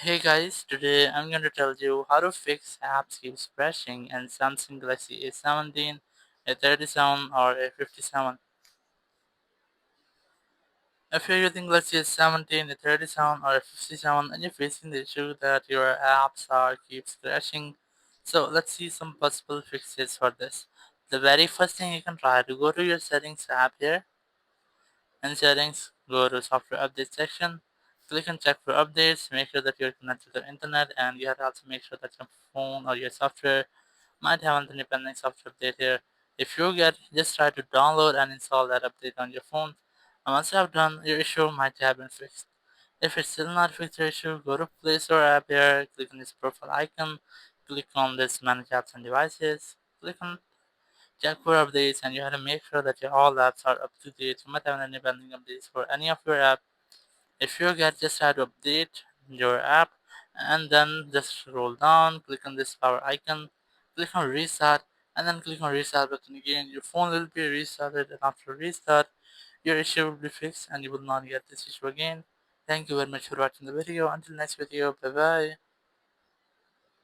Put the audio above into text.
Hey guys, today I'm going to tell you how to fix apps keeps crashing in Samsung Galaxy A17, A37 or A57. If you're using Galaxy A17, A37 or A57 and you're facing the issue that your apps are keeps crashing, so let's see some possible fixes for this. The very first thing you can try to go to your settings app here. In settings, go to software update section. Click on check for updates. Make sure that you're connected to the internet, and you have to also make sure that your phone or your software might have an independent software update here. If you get, just try to download and install that update on your phone. And once you have done, your issue might have been fixed. If it's still not fixed your issue, go to Play Store app here, click on this profile icon, click on this manage apps and devices, click on check for updates, and you have to make sure that your all apps are up to date. You might have any pending updates for any of your app. If you get, just try to update your app and then just scroll down, click on this power icon, click on restart, and then click on restart button again. Your phone will be restarted, and after restart your issue will be fixed and you will not get this issue again. Thank you very much for watching the video. Until next video, bye bye.